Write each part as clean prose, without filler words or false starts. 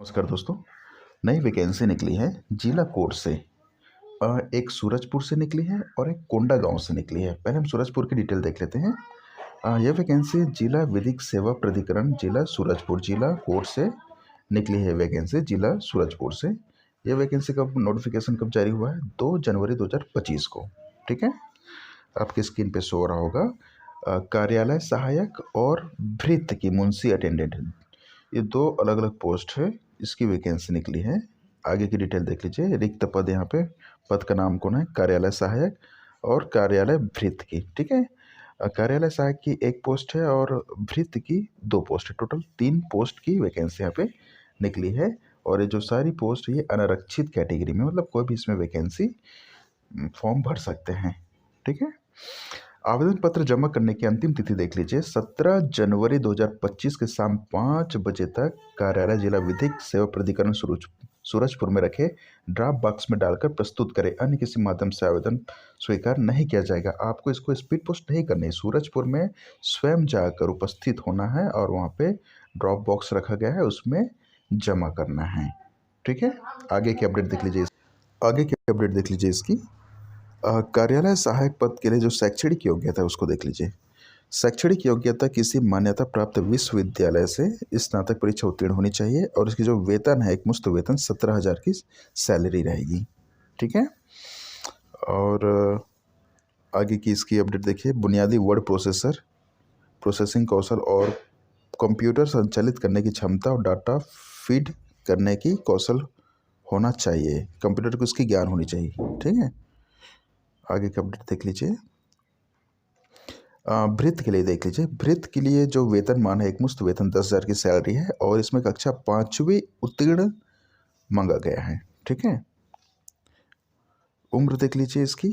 नमस्कार दोस्तों। नई वैकेंसी निकली है जिला कोड से। एक सूरजपुर से निकली है और एक कोंडागांव से निकली है। पहले हम सूरजपुर की डिटेल देख लेते हैं। यह वैकेंसी जिला विधिक सेवा प्राधिकरण जिला सूरजपुर जिला कोड से निकली है। वैकेंसी जिला सूरजपुर से। यह वैकेंसी का नोटिफिकेशन कब जारी हुआ है? 2 जनवरी 2025 को। ठीक है, आपकी स्क्रीन पे शो हो रहा होगा। कार्यालय सहायक और भृत्य की मुंशी अटेंडेंट, ये 2 अलग अलग पोस्ट है। इसकी वैकेंसी निकली है। आगे की डिटेल देख लीजिए। रिक्त पद यहाँ पे, पद का नाम कौन है? कार्यालय सहायक और कार्यालय भृत्य की। ठीक है, कार्यालय सहायक की 1 पोस्ट है और भृत्य की 2 पोस्ट है। टोटल 3 पोस्ट की वैकेंसी यहाँ पे निकली है। और ये जो सारी पोस्ट ये अनारक्षित कैटेगरी में, मतलब कोई भी इसमें वैकेंसी फॉर्म भर सकते हैं। ठीक है, आवेदन पत्र जमा करने की अंतिम तिथि देख लीजिए। 17 जनवरी 2025 के शाम 5 बजे तक कार्यालय जिला विधिक सेवा प्राधिकरण सूरजपुर में रखे ड्राफ्ट बॉक्स में डालकर प्रस्तुत करें। अन्य किसी माध्यम से आवेदन स्वीकार नहीं किया जाएगा। आपको इसको स्पीड पोस्ट नहीं करनी है। सूरजपुर में स्वयं जाकर उपस्थित होना है और वहाँ पे ड्रॉप बॉक्स रखा गया है, उसमें जमा करना है। ठीक है, आगे की अपडेट देख लीजिए इसकी। कार्यालय सहायक पद के लिए जो शैक्षणिक योग्यता है उसको देख लीजिए। शैक्षणिक योग्यता किसी मान्यता प्राप्त विश्वविद्यालय से स्नातक परीक्षा उत्तीर्ण होनी चाहिए और इसकी जो वेतन है, एक मुश्त वेतन 17,000 की सैलरी रहेगी। ठीक है, और आगे की इसकी अपडेट देखिए। बुनियादी वर्ड प्रोसेसिंग कौशल और कंप्यूटर संचालित करने की क्षमता और डाटा फीड करने की कौशल होना चाहिए। कंप्यूटर को उसकी ज्ञान होनी चाहिए। ठीक है, आगे का अपडेट देख लीजिए। भृत्य के लिए देख लीजिए। भृत्य के लिए जो वेतन मान है, एक मुश्त वेतन 10,000 की सैलरी है और इसमें कक्षा 5वीं उत्तीर्ण मांगा गया है। ठीक है, उम्र देख लीजिए इसकी।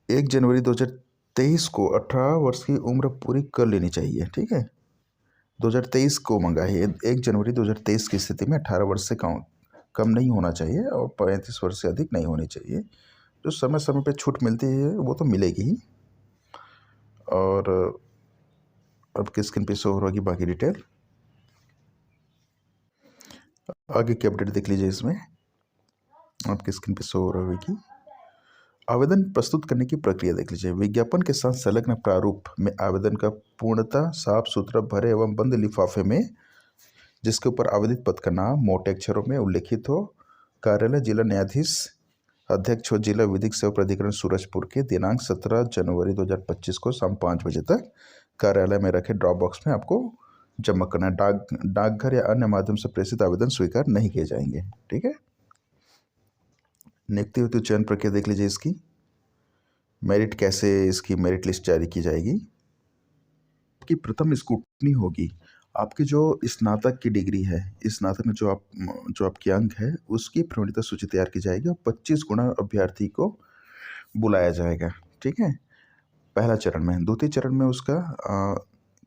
1 जनवरी 2023 को 18 वर्ष की उम्र पूरी कर लेनी चाहिए। ठीक है, 2023 को मांगा है। 1 जनवरी 2023 की स्थिति में 18 वर्ष से कम नहीं होना चाहिए और 35 वर्ष से अधिक नहीं होनी चाहिए। जो समय समय पे छूट मिलती है वो तो मिलेगी ही। और अब किस स्क्रीन पे शो हो रहा है बाकी डिटेल। आगे की अपडेट देख लीजिए। इसमें आपकी स्क्रीन पे शो हो रहा होगी। आवेदन प्रस्तुत करने की प्रक्रिया देख लीजिए। विज्ञापन के साथ संलग्न प्रारूप में आवेदन का पूर्णतः साफ सुथरा भरे एवं बंद लिफाफे में, जिसके ऊपर आवेदित पद का नाम मोटे अक्षरों में उल्लेखित हो, कार्यालय जिला न्यायाधीश अध्यक्ष हो, जिला विधिक सेवा प्राधिकरण सूरजपुर के, दिनांक 17 जनवरी 2025 को शाम 5 बजे तक कार्यालय में रखे ड्रॉप बॉक्स में आपको जमा करना है। डाकघर या अन्य माध्यम से प्रेषित आवेदन स्वीकार नहीं किए जाएंगे। ठीक है, नियुक्ति हेतु चयन प्रक्रिया देख लीजिए इसकी। मेरिट कैसे, इसकी मेरिट लिस्ट जारी की जाएगी। की प्रथम स्क्रूटनी होगी। आपकी जो स्नातक की डिग्री है, स्नातक में जो आपकी अंक है, उसकी प्रमाणित सूची तैयार की जाएगी और 25 गुना अभ्यर्थी को बुलाया जाएगा। ठीक है, पहला चरण में। द्वितीय चरण में उसका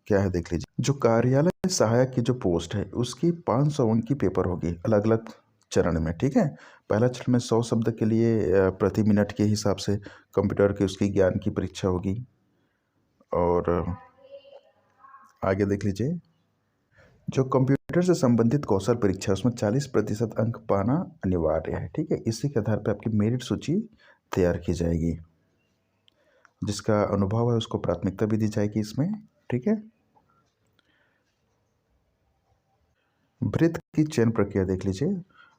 क्या है देख लीजिए। जो कार्यालय सहायक की जो पोस्ट है उसकी 500 अंक की पेपर होगी अलग अलग चरण में। ठीक है, पहला चरण में 100 शब्द के लिए प्रति मिनट के हिसाब से कंप्यूटर के उसकी ज्ञान की परीक्षा होगी। और आगे देख लीजिए। जो कंप्यूटर से संबंधित कौशल परीक्षा है उसमें 40% अंक पाना अनिवार्य है। ठीक है, इसी के आधार पर आपकी मेरिट सूची तैयार की जाएगी। जिसका अनुभव है उसको प्राथमिकता भी दी जाएगी इसमें। ठीक है, भृत्य की चयन प्रक्रिया देख लीजिए।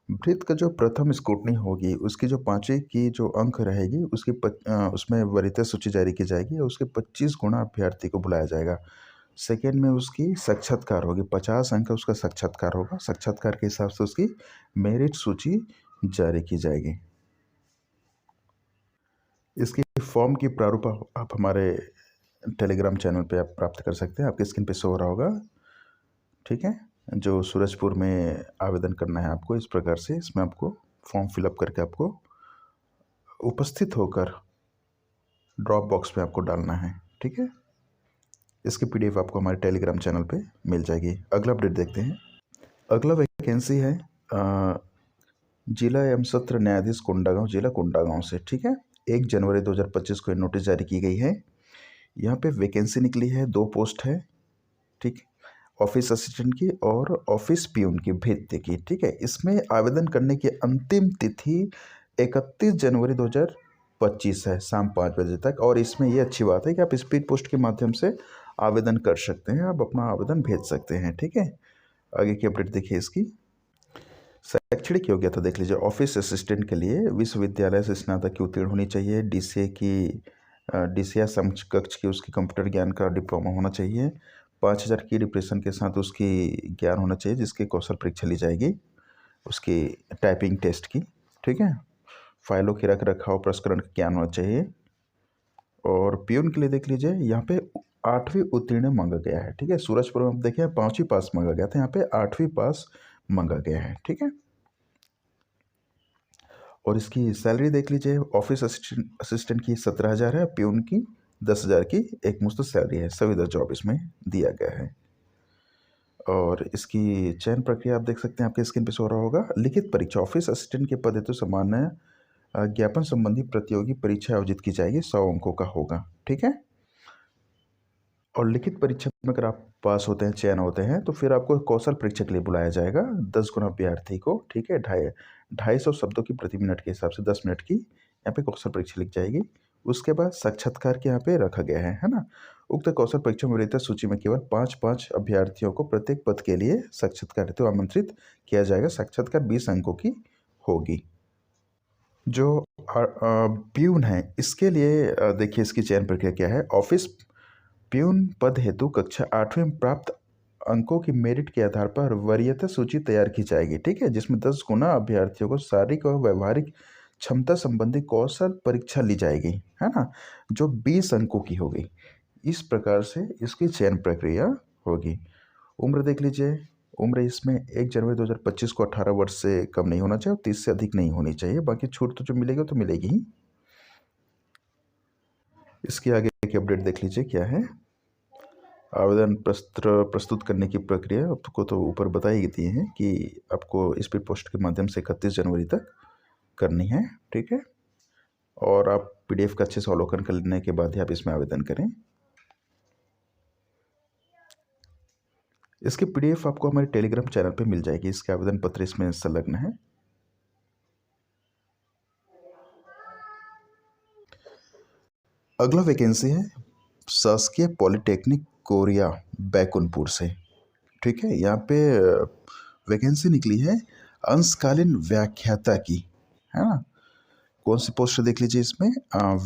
भृत्य का जो प्रथम स्क्रूटनी होगी उसकी जो 5वीं की जो अंक रहेगी उसकी उसमें वरीयता सूची जारी की जाएगी और उसके 25 गुना अभ्यर्थी को बुलाया जाएगा। सेकेंड में उसकी साक्षात्कार होगी। 50 अंक का उसका साक्षात्कार होगा। साक्षात्कार के हिसाब से उसकी मेरिट सूची जारी की जाएगी। इसकी फॉर्म की प्रारूप आप हमारे टेलीग्राम चैनल पे आप प्राप्त कर सकते हैं। आपकी स्क्रीन पे शो हो रहा होगा। ठीक है, जो सूरजपुर में आवेदन करना है आपको इस प्रकार से, इसमें आपको फॉर्म फिलअप करके आपको उपस्थित होकर ड्रॉप बॉक्स में आपको डालना है। ठीक है, इसकी PDF आपको हमारे टेलीग्राम चैनल पे मिल जाएगी। अगला अपडेट देखते हैं। अगला वैकेंसी है जिला एवं सत्र न्यायाधीश कोंडागांव, जिला कोंडागांव से। ठीक है, 1 जनवरी 2025 को नोटिस जारी की गई है। यहाँ पे वैकेंसी निकली है, 2 पोस्ट है। ठीक, ऑफिस असिस्टेंट की और ऑफिस पियून की भेजते की। ठीक है, इसमें आवेदन करने की अंतिम तिथि 31 जनवरी 2025 है, शाम 5 बजे तक। और इसमें ये अच्छी बात है कि आप स्पीड पोस्ट के माध्यम से आवेदन कर सकते हैं, आप अपना आवेदन भेज सकते हैं। ठीक है, आगे की अपडेट देखिए इसकी। शैक्षणिक योग्यता देख लीजिए। ऑफिस असिस्टेंट के लिए विश्वविद्यालय से स्नातक की उत्तीर्ण होनी चाहिए। डीसीए की डीसीए समकक्ष की उसकी कंप्यूटर ज्ञान का डिप्लोमा होना चाहिए। 5,000 की डिप्रेशन के साथ उसकी ज्ञान होना चाहिए, जिसकी कौशल परीक्षा ली जाएगी उसकी टाइपिंग टेस्ट की। ठीक है, फाइलों की रख रखाव प्रसंस्करण का ज्ञान होना चाहिए। और पियून के लिए देख लीजिए, यहाँ पे 8वीं उत्तीर्ण मांगा गया है। ठीक है, सूरजपुर में आप देखें 5वीं पास मांगा गया था, यहाँ पे 8वीं पास मांगा गया है। ठीक है, और इसकी सैलरी देख लीजिए। ऑफिस असिस्टेंट की 17,000 है, पियून की 10,000 की एक मुश्त सैलरी है। सभी 10 जॉब इसमें दिया गया है। और इसकी चयन प्रक्रिया आप देख सकते हैं, आपके स्क्रीन पे शो रहा होगा। लिखित परीक्षा, ऑफिस असिस्टेंट के पद हेतु सामान्य ज्ञापन संबंधी प्रतियोगी परीक्षा आयोजित की जाएगी, 100 अंकों का होगा। ठीक है, और लिखित परीक्षा में अगर आप पास होते हैं, चयन होते हैं, तो फिर आपको कौशल परीक्षा के लिए बुलाया जाएगा 10 गुना अभ्यर्थी को। ठीक है, 250 शब्दों की प्रति मिनट के हिसाब से 10 मिनट की यहाँ पे कौशल परीक्षा लिख जाएगी। उसके बाद साक्षात्कार के यहाँ पे रखा गया है ना। उक्त कौशल परीक्षा में वरीयता सूची में केवल 5-5 अभ्यर्थियों को प्रत्येक पद के लिए साक्षात्कार हेतु आमंत्रित किया जाएगा। साक्षात्कार 20 अंकों की होगी। जो प्यून है, इसके लिए देखिए इसकी चयन प्रक्रिया क्या है। ऑफिस प्यून पद हेतु कक्षा 8वीं में प्राप्त अंकों की मेरिट के आधार पर वरीयता सूची तैयार की जाएगी। ठीक है, जिसमें 10 गुना अभ्यर्थियों को शारीरिक और व्यवहारिक क्षमता संबंधी कौशल परीक्षा ली जाएगी, है ना, जो 20 अंकों की होगी। इस प्रकार से इसकी चयन प्रक्रिया होगी। उम्र देख लीजिए। उम्र इसमें 1 जनवरी 2025 को 18 वर्ष से कम नहीं होना चाहिए और 30 से अधिक नहीं होनी चाहिए। बाकी छूट तो जो मिलेगी तो मिलेगी ही। इसकी आगे की अपडेट देख लीजिए क्या है। आवेदन पत्र प्रस्तुत करने की प्रक्रिया आपको तो ऊपर बताई गई है कि आपको स्पीड पोस्ट के माध्यम से 31 जनवरी तक करनी है। ठीक है, और आप पीडीएफ का अच्छे से अवलोकन कर लेने के बाद ही आप इसमें आवेदन करें। इसकी पीडीएफ आपको हमारे टेलीग्राम चैनल पे मिल जाएगी। इसके आवेदन पत्र इसमें संलग्न है। अगला वैकेंसी है शासकीय पॉलिटेक्निक कोरिया बैकुंठपुर से। ठीक है, यहाँ पे वैकेंसी निकली है अंशकालीन व्याख्याता की, है ना। कौन सी पोस्ट देख लीजिए इसमें।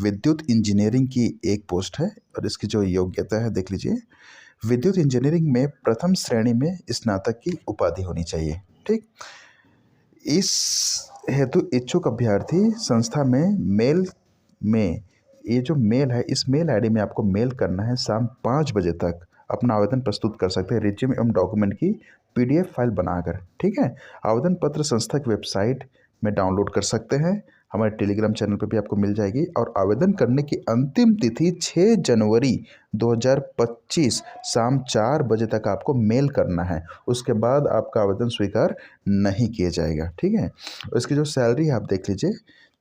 विद्युत इंजीनियरिंग की एक पोस्ट है और इसकी जो योग्यता है देख लीजिए। विद्युत इंजीनियरिंग में प्रथम श्रेणी में स्नातक की उपाधि होनी चाहिए। ठीक, इस हेतु इच्छुक अभ्यर्थी संस्था में मेल में, ये जो मेल है इस मेल आईडी में आपको मेल करना है। शाम 5 बजे तक अपना आवेदन प्रस्तुत कर सकते हैं, रिज्यूम एवं डॉक्यूमेंट की पीडीएफ फाइल बनाकर। ठीक है, आवेदन पत्र संस्था की वेबसाइट में डाउनलोड कर सकते हैं, हमारे टेलीग्राम चैनल पर भी आपको मिल जाएगी। और आवेदन करने की अंतिम तिथि 6 जनवरी 2025 शाम 4 बजे तक आपको मेल करना है। उसके बाद आपका आवेदन स्वीकार नहीं किया जाएगा। ठीक है, और इसकी जो सैलरी है आप देख लीजिए,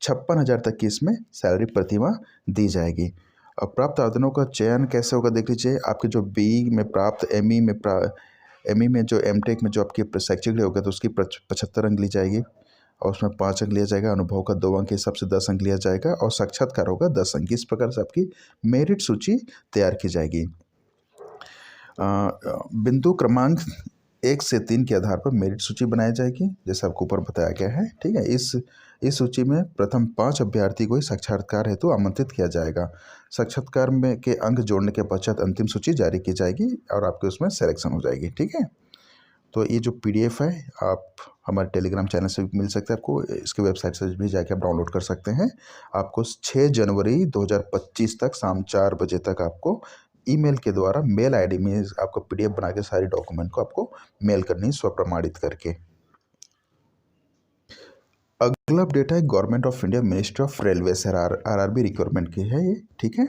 56,000 तक की इसमें सैलरी प्रतिमाह दी जाएगी। अब प्राप्त आवेदनों का चयन कैसे होगा देख लीजिए। आपके जो बी में प्राप्त, एमई में जो एमटेक में जो आपकी शैक्षिक होगा तो उसकी 75 अंक ली जाएगी और उसमें 5 अंक लिया जाएगा। अनुभव का 2 अंक के हिसाब से 10 अंक लिया जाएगा और साक्षात्कार होगा 10 अंक। इस प्रकार से आपकी मेरिट सूची तैयार की जाएगी। बिंदु क्रमांक 1 से 3 के आधार पर मेरिट सूची बनाई जाएगी, जैसे आपको ऊपर बताया गया है। ठीक है, इस सूची में प्रथम 5 अभ्यर्थी को ही साक्षात्कार हेतु आमंत्रित किया जाएगा। साक्षात्कार में के अंक जोड़ने के पश्चात अंतिम सूची जारी की जाएगी और आपके उसमें सिलेक्शन हो जाएगी। ठीक है, तो ये जो पीडीएफ है आप हमारे टेलीग्राम चैनल से भी मिल सकते हैं, आपको इसके वेबसाइट से भी जाके आप डाउनलोड कर सकते हैं। आपको 6 जनवरी 2025 तक शाम 4 बजे तक आपको ईमेल के द्वारा मेल आईडी में आपको पीडीएफ बना के सारे डॉक्यूमेंट को आपको मेल करनी, स्वप्रमाणित करके। अगला अपडेट है government of India ministry of railway से आरआरबी रिक्वायरमेंट की है ये। ठीक है,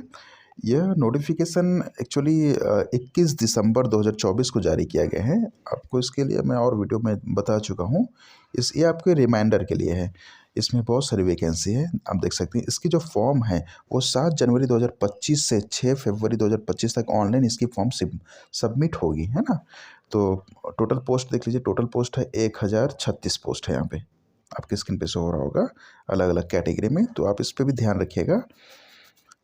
यह नोटिफिकेशन एक्चुअली 21 दिसंबर 2024 को जारी किया गया है। आपको इसके लिए मैं और वीडियो में बता चुका हूँ, ये आपके रिमाइंडर के लिए है। इसमें बहुत सारी वैकेंसी है, आप देख सकते हैं। इसकी जो फॉर्म है वो 7 जनवरी 2025 से 6 फरवरी 2025 तक ऑनलाइन इसकी फॉर्म सबमिट होगी, है ना। तो टोटल पोस्ट देख लीजिए, टोटल पोस्ट है 1036 पोस्ट है यहाँ पे, आपकी स्क्रीन पे शो हो रहा होगा अलग अलग कैटेगरी में। तो आप इस पर भी ध्यान रखिएगा,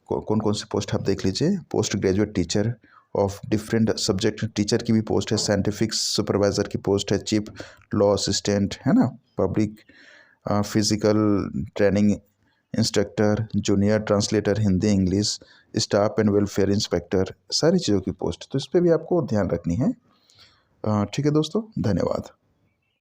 कौन कौन सी पोस्ट आप देख लीजिए। Post graduate teacher of different subject teacher की भी पोस्ट है, साइंटिफिक सुपरवाइज़र की पोस्ट है, चीफ लॉ असिस्टेंट, है ना, public physical training instructor, junior translator Hindi English, staff and welfare inspector, सारी चीज़ों की पोस्ट। तो इस पर भी आपको ध्यान रखनी है। ठीक है दोस्तों, धन्यवाद।